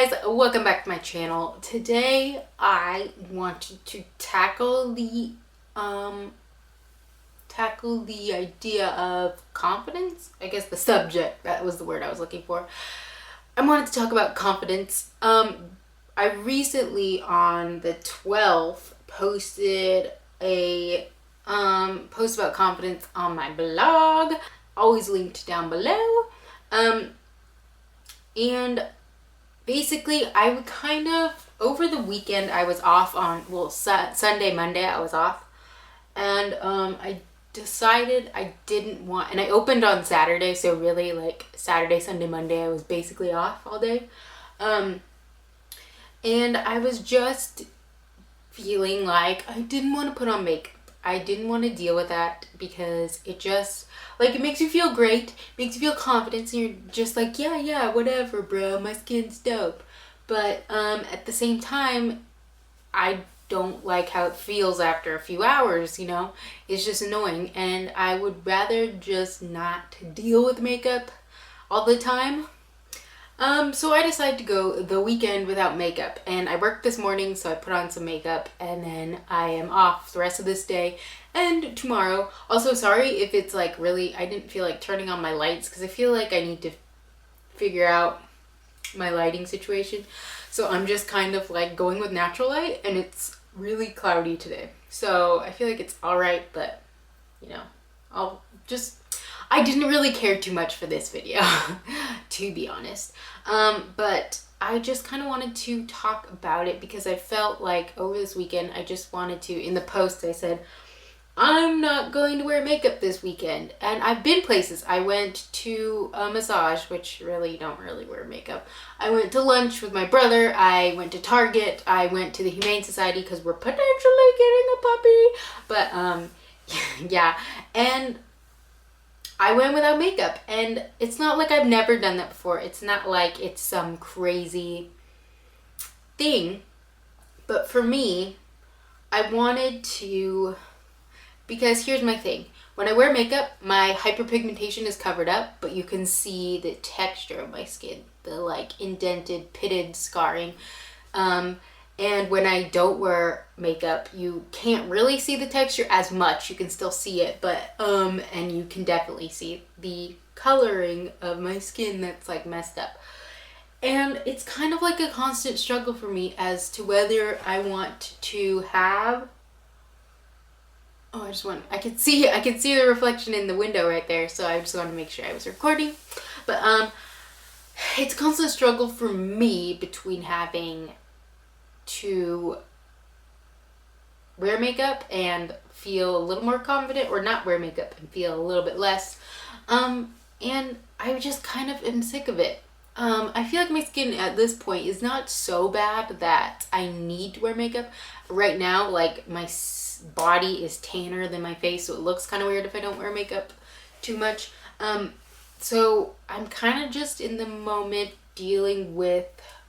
guys, welcome back to my channel. Today I wanted to tackle the idea of confidence. I guess the subject, that was the word I was looking for. I wanted to talk about confidence. I recently on the 12th posted a post about confidence on my blog, always linked down below. And basically, I would kind of, over the weekend, I was off on, well, Sunday, Monday, I was off. And I decided I didn't want, and I opened on Saturday, so really, like, Saturday, Sunday, Monday, I was basically off all day. And I was just feeling like I didn't want to put on makeup. I didn't want to deal with that because it just, like, it makes you feel great, makes you feel confident, and you're just like, yeah, whatever, bro, my skin's dope. But at the same time, I don't like how it feels after a few hours, you know? It's just annoying, and I would rather just not deal with makeup all the time. So I decided to go the weekend without makeup, and I worked this morning, so I put on some makeup, and then I am off the rest of this day and tomorrow. Also, sorry if it's like really, I didn't feel like turning on my lights because I feel like I need to figure out my lighting situation. So I'm just kind of like going with natural light, and it's really cloudy today. So I feel like it's all right, but you know, I didn't really care too much for this video, to be honest. But I just kind of wanted to talk about it because I felt like over this weekend, I just wanted to, in the post I said, I'm not going to wear makeup this weekend. And I've been places. I went to a massage, which really don't really wear makeup. I went to lunch with my brother. I went to Target. I went to the Humane Society because we're potentially getting a puppy. But yeah, and I went without makeup, and it's not like I've never done that before. It's not like it's some crazy thing, but for me, I wanted to, because here's my thing. When I wear makeup, my hyperpigmentation is covered up, but you can see the texture of my skin, the like indented, pitted scarring. And when I don't wear makeup, you can't really see the texture as much. You can still see it, but, and you can definitely see the coloring of my skin that's like messed up. And it's kind of like a constant struggle for me as to whether I want to have, I could see the reflection in the window right there. So I just wanted to make sure I was recording. But, it's a constant struggle for me between having to wear makeup and feel a little more confident, or not wear makeup and feel a little bit less. And I just kind of am sick of it. I feel like my skin at this point is not so bad that I need to wear makeup. Right now, like, my body is tanner than my face, so it looks kind of weird if I don't wear makeup too much. So I'm kind of just in the moment dealing with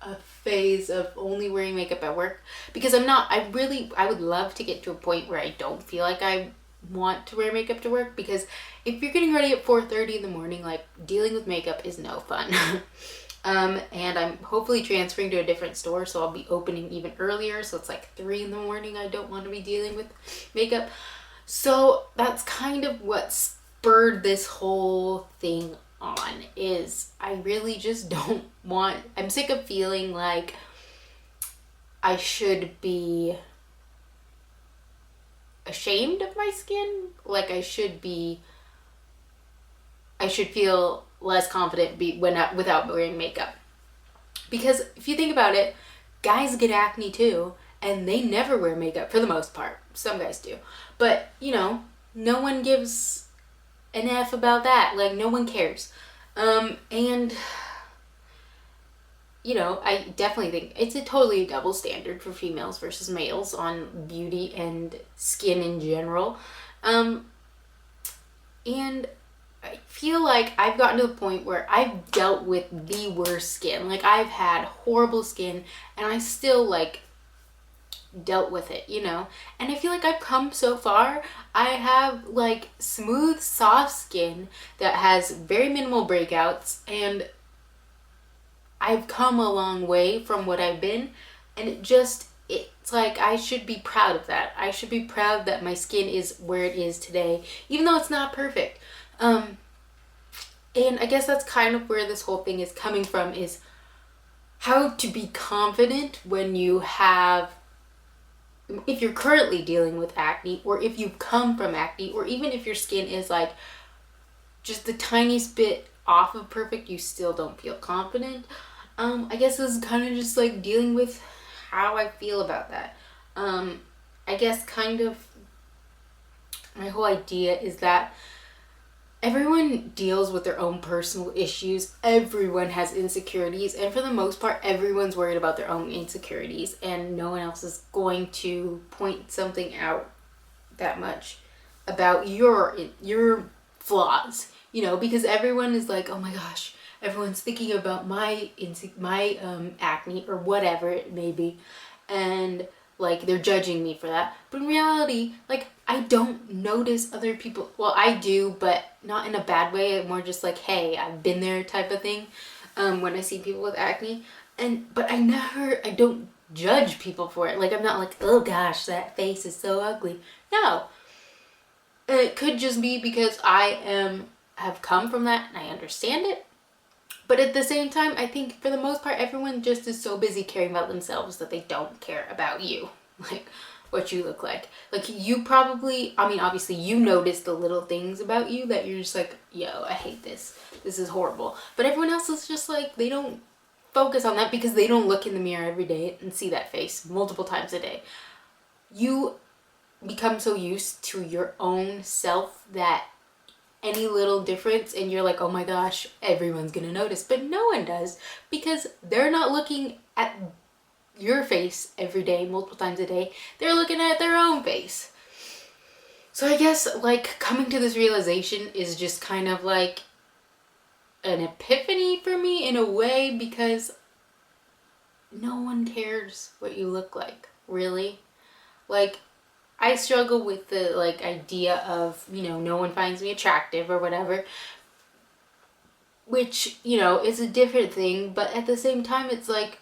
a phase of only wearing makeup at work because I would love to get to a point where I don't feel like I want to wear makeup to work, because if you're getting ready at 4:30 in the morning, like, dealing with makeup is no fun. And I'm hopefully transferring to a different store, so I'll be opening even earlier, so it's like 3 in the morning. I don't want to be dealing with makeup. So that's kind of what spurred this whole thing on, is I really just don't want, I'm sick of feeling like I should be ashamed of my skin, like I should feel less confident without wearing makeup. Because if you think about it, guys get acne too, and they never wear makeup for the most part. Some guys do, but you know, no one gives an F about that. Like, no one cares. And you know, I definitely think it's a totally double standard for females versus males on beauty and skin in general. And I feel like I've gotten to the point where I've dealt with the worst skin. Like, I've had horrible skin, and I still, like, dealt with it, you know? And I feel like I've come so far. I have, like, smooth, soft skin that has very minimal breakouts, and I've come a long way from what I've been, and it's like I should be proud of that. I should be proud that my skin is where it is today, even though it's not perfect. And I guess that's kind of where this whole thing is coming from, is how to be confident when you have, if you're currently dealing with acne, or if you've come from acne, or even if your skin is like just the tiniest bit off of perfect, you still don't feel confident. I guess this is kind of just like dealing with how I feel about that. I guess kind of my whole idea is that everyone deals with their own personal issues. Everyone has insecurities, and for the most part, everyone's worried about their own insecurities, and no one else is going to point something out that much about your flaws, you know, because everyone is like, oh my gosh, everyone's thinking about my acne or whatever it may be, and like they're judging me for that. But in reality, like, I don't notice other people. Well, I do, but not in a bad way. More just like, hey, I've been there type of thing. When I see people with acne, but I don't judge people for it. Like, I'm not like, oh gosh, that face is so ugly. No, it could just be because have come from that and I understand it. But at the same time, I think for the most part, everyone just is so busy caring about themselves that they don't care about you, like what you look like. Like, you probably, I mean, obviously you notice the little things about you that you're just like, yo, I hate this. This is horrible. But everyone else is just like, they don't focus on that because they don't look in the mirror every day and see that face multiple times a day. You become so used to your own self that any little difference and you're like, oh my gosh, everyone's gonna notice. But no one does, because they're not looking at your face every day, multiple times a day. They're looking at their own face. So I guess like coming to this realization is just kind of like an epiphany for me in a way, because no one cares what you look like, really. Like, I struggle with the like idea of, you know, no one finds me attractive or whatever, which, you know, is a different thing. But at the same time, it's like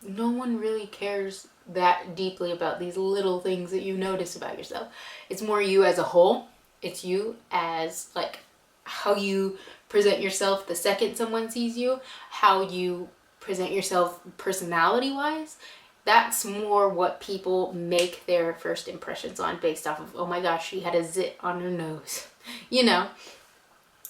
no one really cares that deeply about these little things that you notice about yourself. It's more you as a whole. It's you as like how you present yourself the second someone sees you, how you present yourself personality wise. That's more what people make their first impressions on, based off of, oh my gosh, she had a zit on her nose, you know?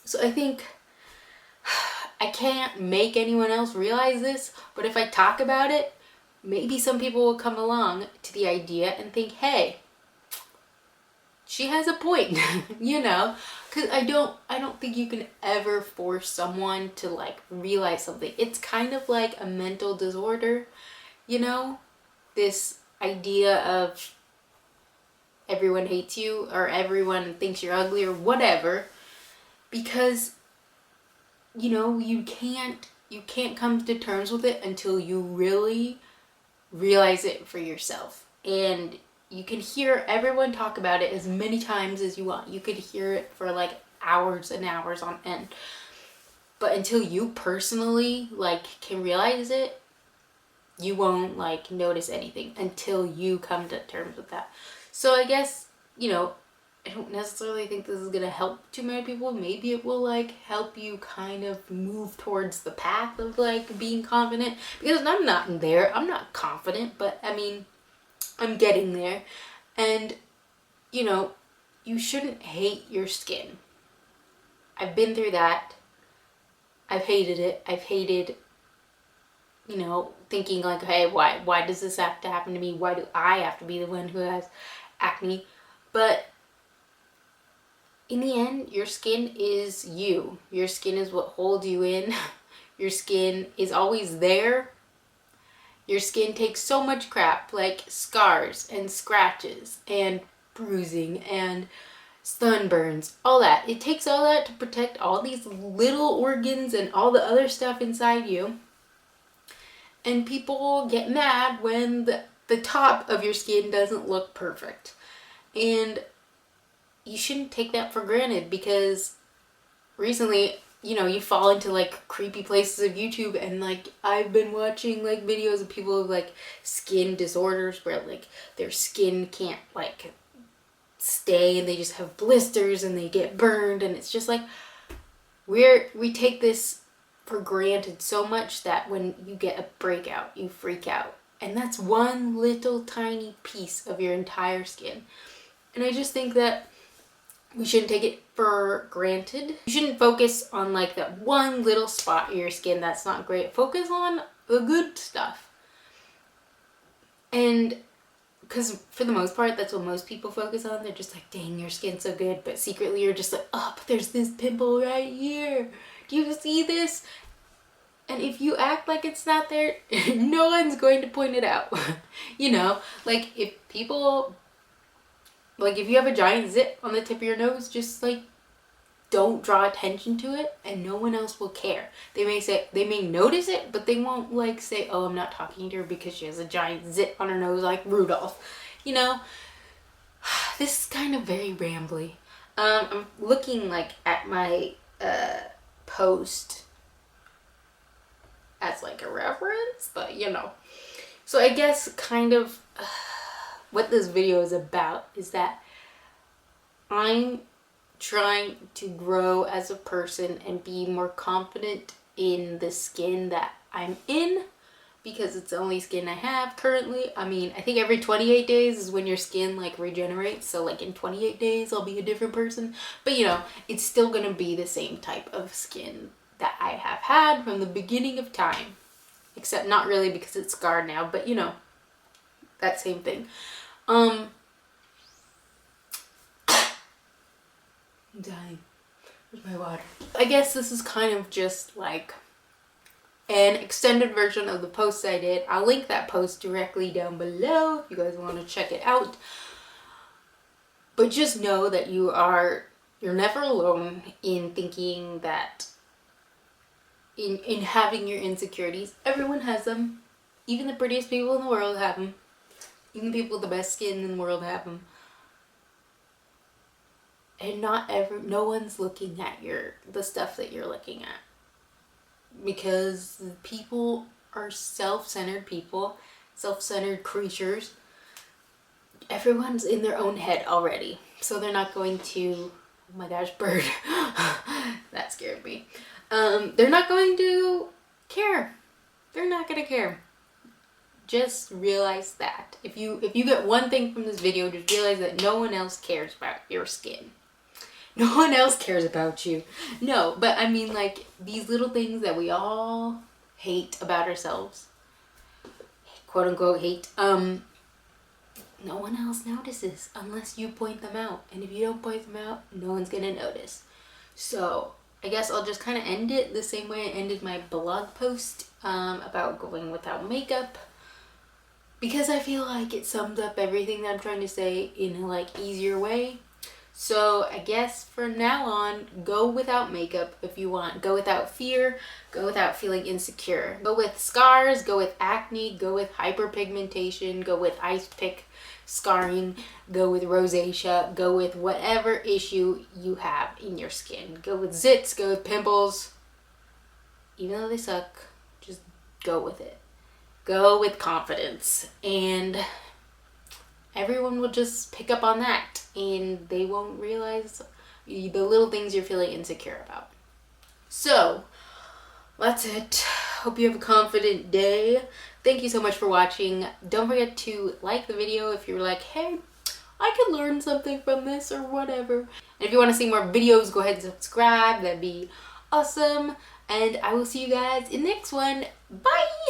So I think I can't make anyone else realize this, but if I talk about it, maybe some people will come along to the idea and think, hey, she has a point, you know? Because I don't think you can ever force someone to like realize something. It's kind of like a mental disorder, you know? This idea of everyone hates you or everyone thinks you're ugly or whatever, because, you know, you can't come to terms with it until you really realize it for yourself. And you can hear everyone talk about it as many times as you want. You could hear it for like hours and hours on end. But until you personally like can realize it, you won't like notice anything until you come to terms with that. So I guess, you know, I don't necessarily think this is gonna help too many people. Maybe it will like help you kind of move towards the path of like being confident, because I'm not there. I'm not confident, but I mean, I'm getting there. And, you know, you shouldn't hate your skin. I've been through that. I've hated it. I've hated, you know, thinking like, hey, why does this have to happen to me? Why do I have to be the one who has acne? But in the end, your skin is you. Your skin is what holds you in. Your skin is always there. Your skin takes so much crap, like scars and scratches and bruising and sunburns, all that. It takes all that to protect all these little organs and all the other stuff inside you. And people get mad when the top of your skin doesn't look perfect. And you shouldn't take that for granted, because recently you know, you fall into like creepy places of YouTube, and like I've been watching like videos of people with like skin disorders where like their skin can't like stay and they just have blisters and they get burned, and it's just like we take this for granted so much that when you get a breakout you freak out, and that's one little tiny piece of your entire skin. And I just think that we shouldn't take it for granted. You shouldn't focus on like that one little spot in your skin that's not great. Focus on the good stuff. And because for the most part, that's what most people focus on. They're just like, dang, your skin's so good. But secretly you're just like, oh, but there's this pimple right here. Do you see this? And if you act like it's not there, no one's going to point it out. You know, like if people, like if you have a giant zit on the tip of your nose, just like don't draw attention to it and no one else will care. They may notice it, but they won't like say, oh, I'm not talking to her because she has a giant zit on her nose like Rudolph. You know, this is kind of very rambly. I'm looking like at my post as like a reference, but you know. So I guess kind of what this video is about is that I'm trying to grow as a person and be more confident in the skin that I'm in, because it's the only skin I have currently. I mean, I think every 28 days is when your skin like regenerates, so like in 28 days I'll be a different person, but you know, it's still gonna be the same type of skin that I have had from the beginning of time, except not really because it's scarred now, but you know, that same thing. I'm dying. Where's my water? I guess this is kind of just like an extended version of the post I did. I'll link that post directly down below if you guys want to check it out. But just know that you're never alone in thinking that in having your insecurities. Everyone has them. Even the prettiest people in the world have them. Even the people with the best skin in the world have them. And no one's looking at the stuff that you're looking at. Because people are self-centered people, self-centered creatures. Everyone's in their own head already. So they're not going to, oh my gosh, bird. That scared me. They're not going to care. They're not going to care. Just realize that. If you get one thing from this video, just realize that no one else cares about your skin. No one else cares about you. No, but I mean like these little things that we all hate about ourselves, quote unquote hate, no one else notices unless you point them out. And if you don't point them out, no one's gonna notice. So I guess I'll just kind of end it the same way I ended my blog post about going without makeup, because I feel like it sums up everything that I'm trying to say in a like easier way. So I guess from now on, go without makeup if you want. Go without fear. Go without feeling insecure. Go with scars. Go with acne. Go with hyperpigmentation. Go with ice pick scarring. Go with rosacea. Go with whatever issue you have in your skin. Go with zits. Go with pimples. Even though they suck, just go with it. Go with confidence. And everyone will just pick up on that, and they won't realize the little things you're feeling insecure about. So that's it. Hope you have a confident day. Thank you so much for watching. Don't forget to like the video if you're like, hey, I could learn something from this or whatever. And if you want to see more videos, go ahead and subscribe. That'd be awesome. And I will see you guys in the next one. Bye!